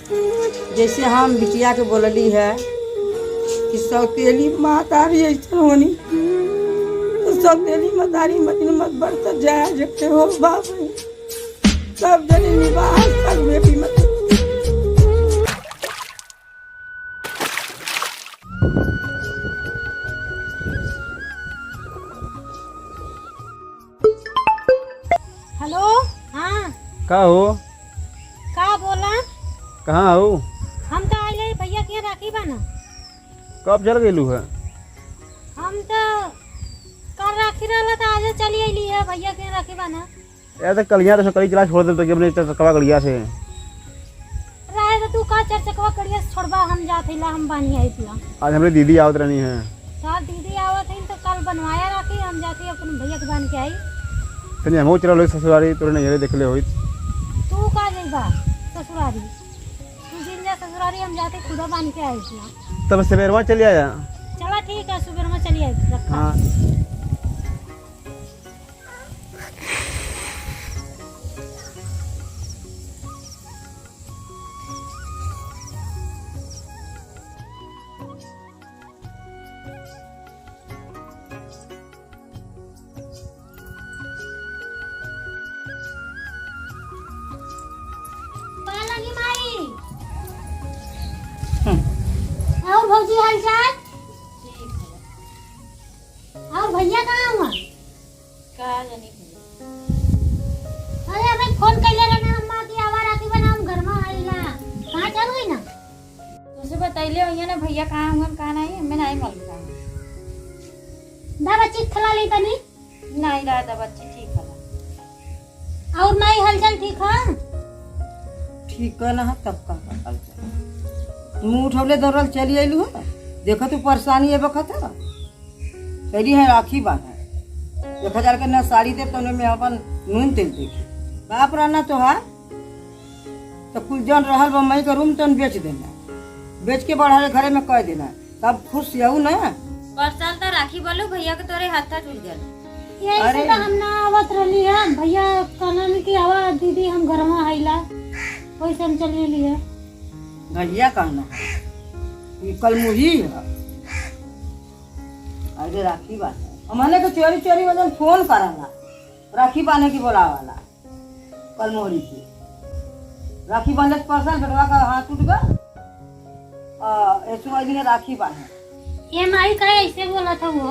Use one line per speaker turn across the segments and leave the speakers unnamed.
जैसे हम बिटिया के बोलली है कि सौतेली महतारी ऐसा होनी तो सौतेली महतारी मत बढ़ता जाए जबकि हो बाप सब जने विवाह सब बेटी मत।
हेलो। हाँ
का हो?
का बोला?
कहाँ हो?
हम तो आइले भैया के राखी बना।
कब चल गेलू है?
हम तो कल राखी रहला तो आज चली आइली है भैया के राखी बना।
यार तो कलिया तो कली चला छोड़ दे तो अपने चकवा गड़िया से
राय तो तू का चरचकवा कड़िया छोड़बा हम जात हिला हम बानी आई पिला।
आज हमारी दीदी आवत रहनी है।
तार दीदी आवत है तो कल बनवाया राखी हम जाती अपन भैया के बान के आई।
तनी हमहू चल ससुरारी तोरे नहीं देख ले होई।
तू का जइबा ससुरारी? तू दिन जा ससुरारी हम जाते खुदा बान के आई पिला।
तब सवेरवा चली आया।
चला ठीक है सुबह में चली आई रखा।
हाँ
और भौजी हाल चाल? और भैया कहाँ हुआ? अरे अबे फोन कैले रहना अम्मा की आवाज राखी बनाऊं घर में आइला। कहाँ चल गई ना?
तुझे बतैले होइए ना भैया कहाँ हुआ कहाँ नहीं हमें नहीं मालूम।
दा बच्ची खिला ली तनी?
नहीं दादा बच्ची ठीक है।
और माई हालचाल ठीक है?
ठीक है ना तब का हाल चाल मुँह उठौले दौड़ल चली अयलू है। देखो तू परेशानी है बखत है चली है राखी बांधा 1000 के न साड़ी दे तो में अपन नून तेल देखी बाप रहना तो है तो कुल जन रहल बम्बई का रूम तन बेच देना बेच के बढ़ा घरे में कह देना तब खुश यू ना।
परसाल तो राखी बोलो भैया के तोरे हाथ टूट गए।
यही से तो हम ना आवत रहली है भैया कहलन की आवा दीदी हम घर में आइला वैसे हम चली ली है।
भैया कहना ये कल मुही है अरे राखी बांधा हमने को चोरी चोरी वजन फोन कराला राखी बांधने की बोलावाला कल मोहरी की राखी बांधे परसल बेटवा का हाथ टूट गया ऐसे वाली ने राखी बांधा।
ये माई का ऐसे बोला था वो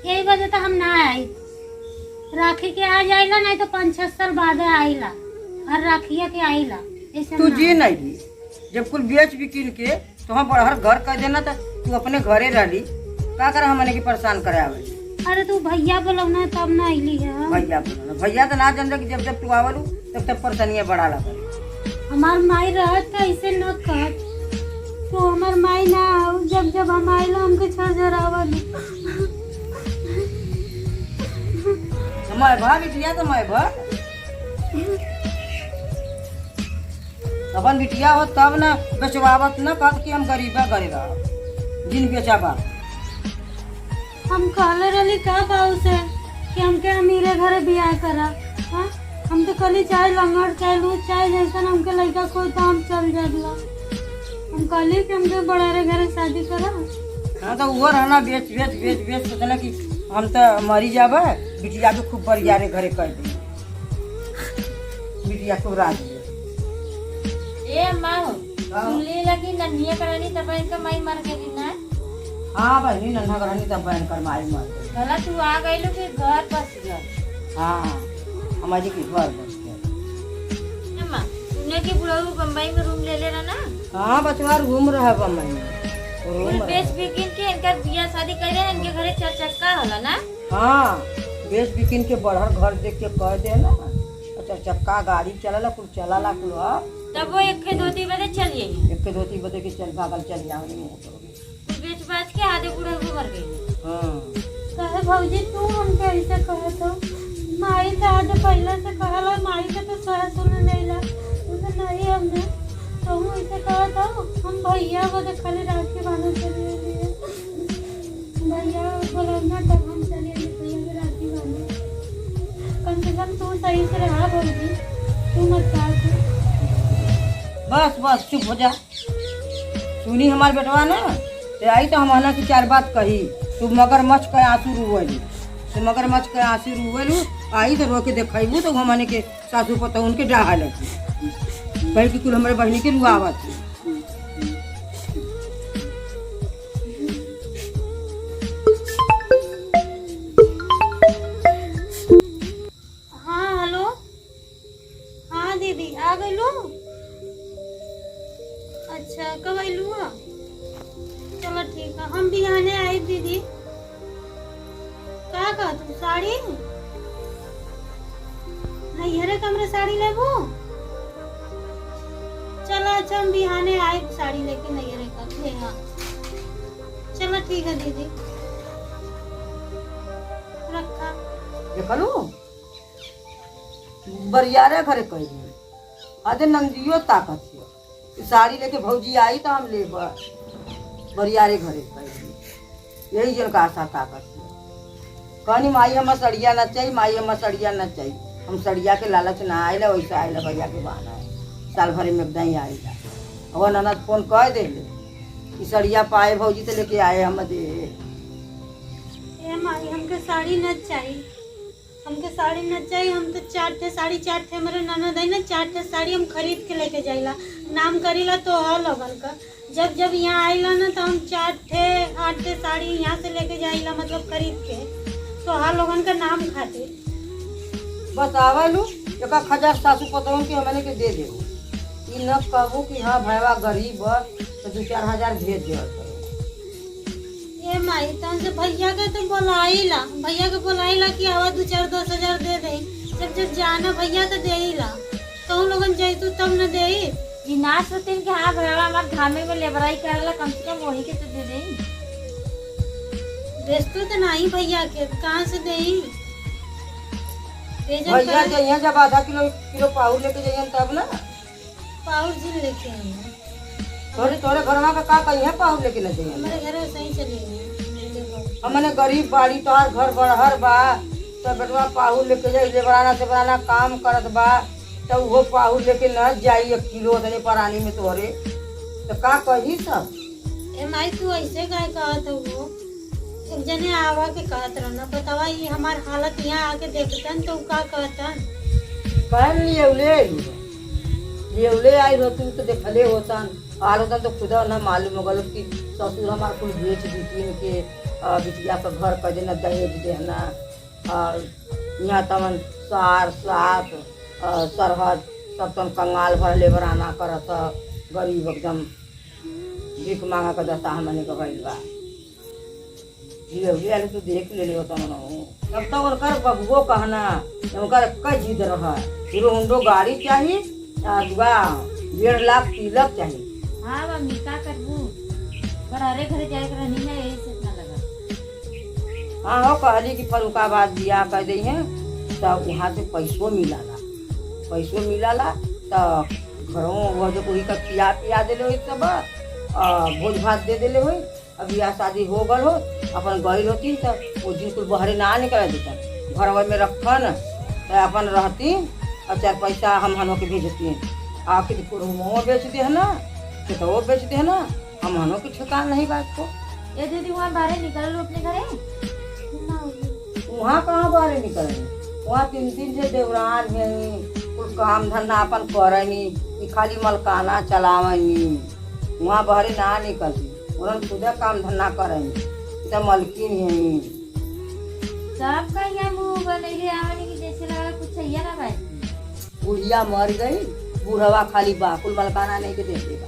यही वजह तो हम ना आई राखी के आ जाइला नहीं तो 5-6 साल बाद आइला और राखिया के आइला ऐसे
तू जी नहीं दी जब कुल बेच बिकिन के तो हम बड़हर घर कह देना तो तू अपने घरे रही का कर हमने की परेशान करे आवे।
अरे तू भैया बोलौना तब ना आइली है।
भैया बोलना भैया तो ना जानता कि जब जब तू आवलू तब तब परेशानियां बढ़ा लगा।
हमार माई रहत तो ऐसे न कहत तो हमार माई ना आऊ जब जब हम आइला हमके छरछरावल
मैं भाग बिटिया तो मैं भाग अपन बिटिया हो तब ना बेचवावत न कहत कि हम गरीबा करे रह जिन बेचाबा
हम कहले रहली का बाऊ से कि हमके अमीरे घरे बियाह करा। हाँ हम तो कली चाहे लंगड़ चाहे लूज चाहे जैसा हमके लड़का कोई तो हम चल जाएगा। हम कहली कि हमके बड़े घरे शादी करा।
हाँ तो वो रहना बेच बेच बेच बेच सोचना कि हम तो मरी जाबे बिटिया के खूब बढ़िया रे घरे कर दे बिटिया खूब राज
ए माँ सुनली लगी नन्हिया करानी तब इनका माई मर गई ना।
हाँ बहनी नन्हा करानी तब बहन कर माई मर गई।
भला तू आ गई लो फिर घर बस गया।
हाँ हमारी की घर बस गया।
अम्मा तूने की बुढ़ऊ बम्बई में रूम ले लेना ना।
हाँ बचवा घूम रहा है बम्बई में
फुल बेच बिकिन के इनका बियाह शादी करे इनके घरे 4 चक्का होला ना।
हाँ बेच बिकिन के बढ़र घर देख के कह दे ना अच्छा चक्का गाड़ी चला कुल चला कुल
तब वो एक धोती बदे चलिए
एक धोती बदे के चल भागल चल जाओगे
बेच बाच के आधे बुढ़ऊ मर गई।
हाँ
कहे भौजी तू हमके ऐसे कहे तो माई तो आधे पहले से कहला माई के तो सह सुन नहीं ला उसे नहीं हमने तो हम ऐसे कहा था हम भैया को तो खाली राखी बांधने चले लिए भैया बोलना तब हम चले भैया के राखी बांधने कम से कम तू सही से रहा भौजी तू मत कहा
बस बस चुप हो जा। सुनी हमार बेटवा ना ते आई तो हम की 4 बात कही। तू मगरमच्छ के आंसू रुवेलू, तो मगरमच्छ के आंसू रुवेलू आई तो रो के देखबू तो हमने के सासू पता उनके डाहा लगी कही कि कुल हमारे बहनी के रुआवत है।
हाँ हेलो, हाँ दीदी आ गई लो। अच्छा कब आई लू? चलो ठीक है, हम भी आने आए दीदी। क्या कहा तुम? साड़ी नहीं हरे कमरे साड़ी लेबू? चलो अच्छा हम बिहाने आए साड़ी लेके नहीं हरे का लेगा। चलो ठीक है दीदी, रखा।
देखलू बरियारे घरे कही अरे नंदियो ताकत है। साड़ी लेके भौजी आई तो हम ले बरियारे घरे कही यही जन का आशा ताकत है। कहनी माई हम सड़िया न चाहिए, माई हम सड़िया न चाहिए। हम सड़िया के लालच ना आएला, वैसा आएला भैया के बहाना है। साल भर में एकदम ही आएला। और ननद फोन कह दे कि सड़िया पाए भौजी तो लेके आए हम दे।
ए माई हमके साड़ी न चाहिए, हमके साड़ी न चाहिए। हम तो 4 ठे साड़ी, 4 ठे मेरे ननद है ना, 4 ठे साड़ी हम खरीद के लेके जाइला। नाम करीला तो है लगन का। जब जब यहाँ आइला ना तो हम 4 ठे 8 ठे साड़ी यहाँ से लेके जाइला, मतलब खरीद के। तो हाँ लोगन का नाम खातिर
बस आवेलू एक हजार सासू पतों के हमने के दे देबू। ई न कहबू कि हाँ भैया गरीब है तो 2-4 हजार भेज दे।
ए माई तो हमसे भैया के तो बोलाइला, भैया के बोलाइला कि आवा 2-4 10 हजार दे दे। जब जब जाना भैया तो दे ला, तो हम लोगन जैतू तब न दे।
ई ना सोचते कि हाँ भैया हमार घामे में लेबराई करेला, कम से कम वही के तो दे दे।
बेचतो तो नहीं भैया के, कहाँ से दे?
भैया जाइए जब आधा किलो पाउर लेके जाइए तब ना
पाउर जी लेके आई।
तोरे घरवा का कहीं पाउर लेके न जाइए।
हमारे घर वैसे ही चले गए।
हमने गरीब बाड़ी तोहार घर बड़हर बा तो बेटवा पाहुर लेके जाई। लेबराना से बराना काम करत बा तो वो पाहुर लेके न जाई 1 किलो तने परानी में तोरे तो का कही सब।
ए माई तू ऐसे काहे कहत हो? एक जने आवा के कहत रहना, बतावा ये हमार हालत यहाँ आके देखतन तो का कहतन?
कहन लेवले आई हो तू तो देखले होतन आल होतन तो खुदा न मालूम होगल कि ससुर हमार कुल बेच दी के बिटिया का घर कर देना, दहेज देना। और यहाँ तमन सार सात सरहद सब तन कंगाल भर लेबराना करत गरीब एकदम भीख मांगा का दशा हमने का भइल बा। ये तो देख ले होता तब तक उनकर बबुओ कहना उनकर कई जिद रहा हीरो होंडो गाड़ी चाहिए 1.5 लाख तिलक चाहिए।
हाँ मम्मी का करबू घरे घरे जाए कर नहीं है यही से इतना लगा।
हाँ हो कहली कि फरुखाबाद बियाह कर दी है तो वहाँ से पैसों मिलाला तो घरों वो जो कोई का पिया दिले हुई सब भोज भात दे दिले हुई। अब बियाह शादी हो गल हो अपन गई होती तो वो दिन कुल बहरे ना निकल देता घर में रखन तो अपन रहती और 4 पैसा हम हनों के भेजती आखिर कुरहुमो बेच दे है ना तो वो बेच दे है ना हम हनों की ठिकान नहीं बात को।
ये दीदी वहाँ बाहर निकल अपने घरे?
वहाँ कहाँ बाहर निकल वहाँ 3 से देवरान है कुल काम धंधा अपन करनी खाली मलकाना चलावनी। वहाँ बाहर ना निकलती उन्होंने खुद काम धंधा करेंगे तो मलकिन है।
सब का यहाँ मुँह बनैले आवनी कि जैसे लगा कुछ सही ना भाई।
बुढ़िया मर गई बूढ़वा खाली बाकुल मलकाना नहीं के दे देगा।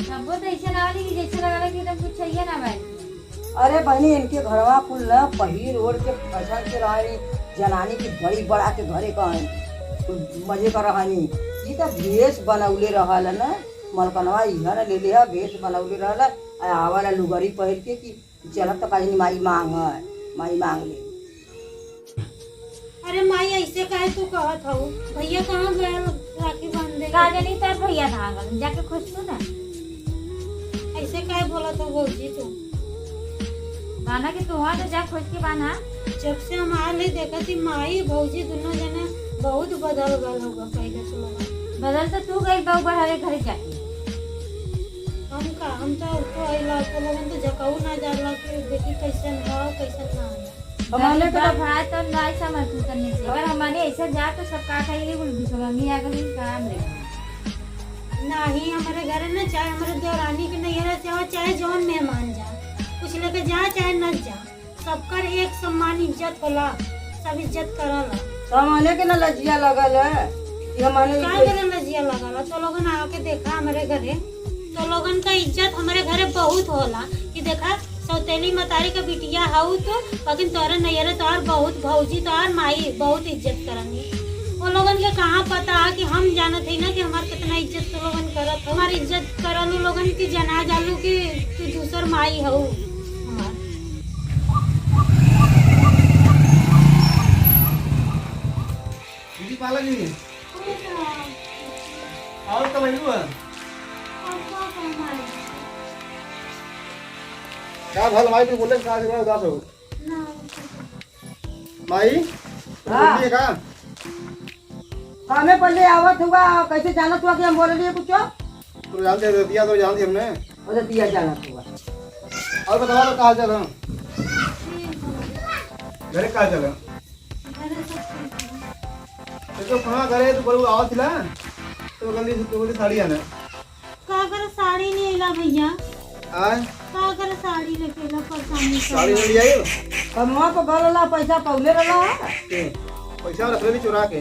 सब तो ऐसे ना आवनी कि जैसे लगा कि एकदम कुछ सही ना भाई।
अरे बहनी इनके घरवा कुल न पहिर ओढ़ के फैशन से रहनी जनानी की बड़ी बड़ा के घरे कहनी मजे कर रहनी। ये तो भेष बनौले रहल न मलकनवा इहा न ले लिया भेष बनौले रहल आवाला लुगरी पहिर के कि चलत तो कहीं माई मांग ले।
अरे माई ऐसे काहे तू कहत हो? भैया कहाँ गए राखी बांधे?
का जानी तर भैया धागल जाके खुश तू ना
ऐसे काहे बोलत हो भौजी तू?
बाना के तू तो जा खोज के बाना।
जब से हम आए देखा थी माई भौजी दोनों जने बहुत बदल गए होगा पहले से लोग।
बदल तो तू गई बाबू बढ़ावे घर जाके।
हम तो आइला तो लोगन तो जकाऊ ना जाला कि देखी कैसन हो कैसन ना हो।
हमारे
का भाई तो ना समझ तू करने से अगर हमारे ऐसे जा तो सब का खाई ले बोल दूसरा आ गई काम रे
नहीं हमारे घर में चाहे हमारे देवरानी के नैहरा से हो चाहे जौन मेहमान जा कुछ लेके जा चाहे न जा सबकर एक सम्मान इज्जत होला सब इज्जत करला।
सामाने के ना लज्जिया लगल है कि हमारे
का करे लजिया लगला तो लोगन आके देखा हमारे घरे तो लोगन का इज्जत हमारे घरे बहुत होला कि देखा सौतेली मतारी का बिटिया हाउ तो लेकिन तोरा नैहरा तोर बहुत भौजी तोर माई बहुत इज्जत करनी। वो लोगन के कहाँ पता है कि हम जानत है ना कि हमार कितना इज्जत तो लोगन करत हमार इज्जत करलू लोगन की जना जालू कि दूसर माई हऊ हमार।
दीदी पाला जी और कब आई हुआ क्या भल माई तू बोले कहाँ से मैं उदास हो माई
हाँ।
बोलिए का
कामे पहले आवत हुआ कैसे जानत हुआ कि हम बोल रहे कुछ
तुम जानते हो दिया तो जानती हमने
और दिया जानत हुआ।
और बताओ तो कहाँ चल घरे कहाँ चल तो कहाँ करे तो बड़ू आवाज थिला तो गंदी साड़ी है ना
का कर साड़ी नहीं ला भैया
आज
का कर साड़ी लेके ला परेशानी
साड़ी ले लिया ये
कमवा को गलला पैसा पौले रहा
पैसा रख ले चुरा के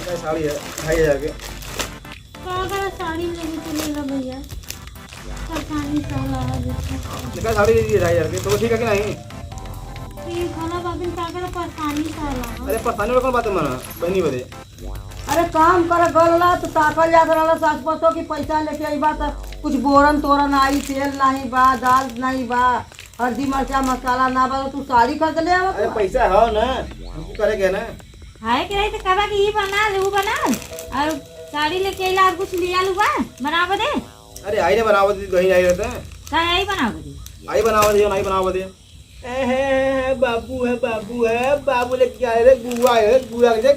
क्या साड़ी है 2500 के
का कर साड़ी लेके चले ला भैया परेशानी चल रहा है
क्या साड़ी ले ली 2500 के तो ठीक है कि नहीं
ठीक होला बाबिन का कर परेशानी चल रहा
अरे परेशानी कौन बात है मना बहनी बदे
अरे काम कर गलला तो ताकल जात रहा सास पतो की पैसा लेके आई बा तो कुछ बोरन तोरन आई तेल नहीं बा दाल नहीं बा हल्दी मिर्चा मसाला ना बा तो तू साड़ी खरीद ले आवत
अरे पैसा है ना हमको करे क्या ना
हाय के रही तो कबा की ई बना ले वो बना और साड़ी लेके आइला और कुछ ले आलू बा बनाव दे।
अरे आई ने बनावत दी कहीं आई रहते हैं
का आई बनाव दे
आई बनावत दे नहीं बनावत दे बाबू है ले क्या है रे बुआ है बुआ के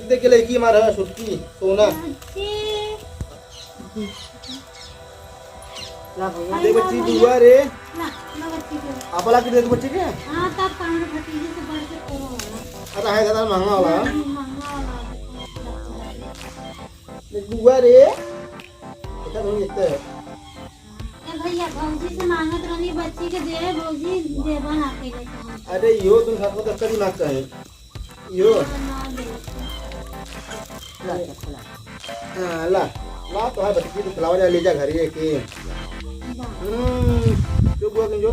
देख के लड़की हमारा छुटकी सोना
ला भैया
दे बच्ची बुआ रे
ना ना बच्ची के
आपला की दे तू बच्ची के
हां तब काम भतीजे से बढ़ के करो
अरे है ज्यादा महंगा वाला
महंगा वाला
देख बुआ रे इतना नहीं इतना
ए भैया भौजी से मांगत रहनी बच्ची के दे भौजी देबा ना के ले
अरे यो तुम साथ में तो करी मांगता है यो
ना दे
ला चखला
हाँ ला ला तो है बच्ची तो खिलावा जा ले जा घर ये के जो बुआ के जो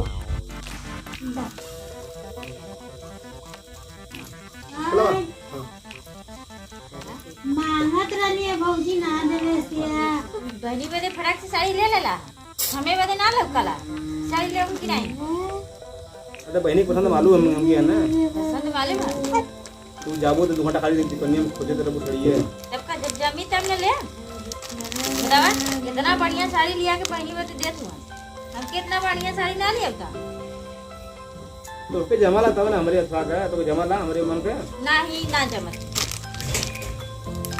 खिलावा
मांगत रहनी है भौजी ना देवे सिया
बहनी बदे फटाक से साड़ी ले लेला हमें बदे ना लौकला साड़ी ले उनकी नहीं
अरे बहनी पसंद मालूम हम है ना
पसंद मालूम है
तू जाबो तो 2 घंटा खाली देखती कन्या में खोजे तेरे को खड़ी है
तब का जब जमी तब न ले बतावा कितना बढ़िया साड़ी लिया के पहली बार दे तू हम कितना बढ़िया साड़ी ना लिया था
तो पे जमाला तब ना हमारे साथ है तो जमाला हमारे मन पे
नहीं ना जमत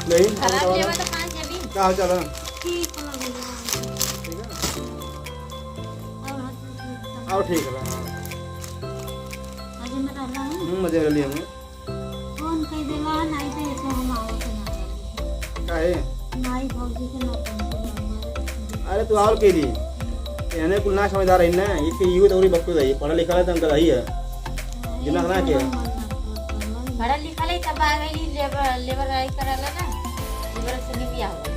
नहीं
खराब लेवा तो कहां जमी
क्या हाल चाल है
ठीक है
ठीक है
और
और ठीक है
आज मैं रहला हूं
मजे ले लिए हम
फोन कह देला नहीं तो ऐसे हम आवत ना
क्या है
नहीं भौजी के ना फोन
अरे तू और के लिए यानी कुल ना समझदार है ना ये के यू तो बक्को है पढ़ा लिखा है तो अंकल ही है जिना ना के
पढ़ा लिखा ले तब आ गई लेबर आई कराला ना लेबर से नहीं बिया हुआ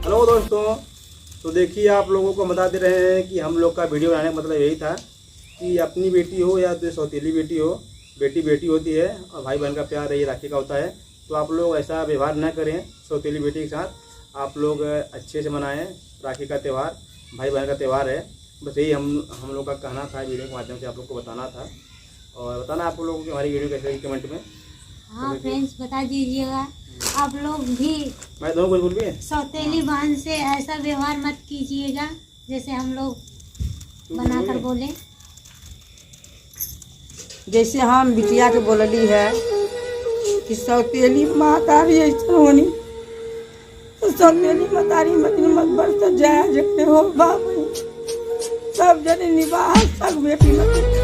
हेलो दोस्तों, तो देखिए आप लोगों को बता दे रहे हैं कि हम लोग का वीडियो बनाने का मतलब यही था कि अपनी बेटी हो या तो सौतेली बेटी हो, बेटी बेटी होती है और भाई बहन का प्यार यही राखी का होता है। तो आप लोग ऐसा व्यवहार न करें सौतेली बेटी के साथ, आप लोग अच्छे से मनाएं राखी का त्यौहार, भाई बहन का त्यौहार है। बस यही हम लोग का कहना था, वीडियो के माध्यम से आप लोग को बताना था और बताना आप लोगों की हमारी वीडियो कैसे लगी कमेंट में।
हाँ फ्रेंड्स बता दीजिएगा आप लोग भी
मैं दोनों कुछ बोल भी
सौतेली बहन से ऐसा व्यवहार मत कीजिएगा जैसे हम लोग बनाकर बोले।
जैसे हम बिटिया के बोलली है कि सौतेली मातारी ऐसा होनी तो सौतेली मातारी मत बरस जाए जब हो बाप सब जने निवास सब बेटी मत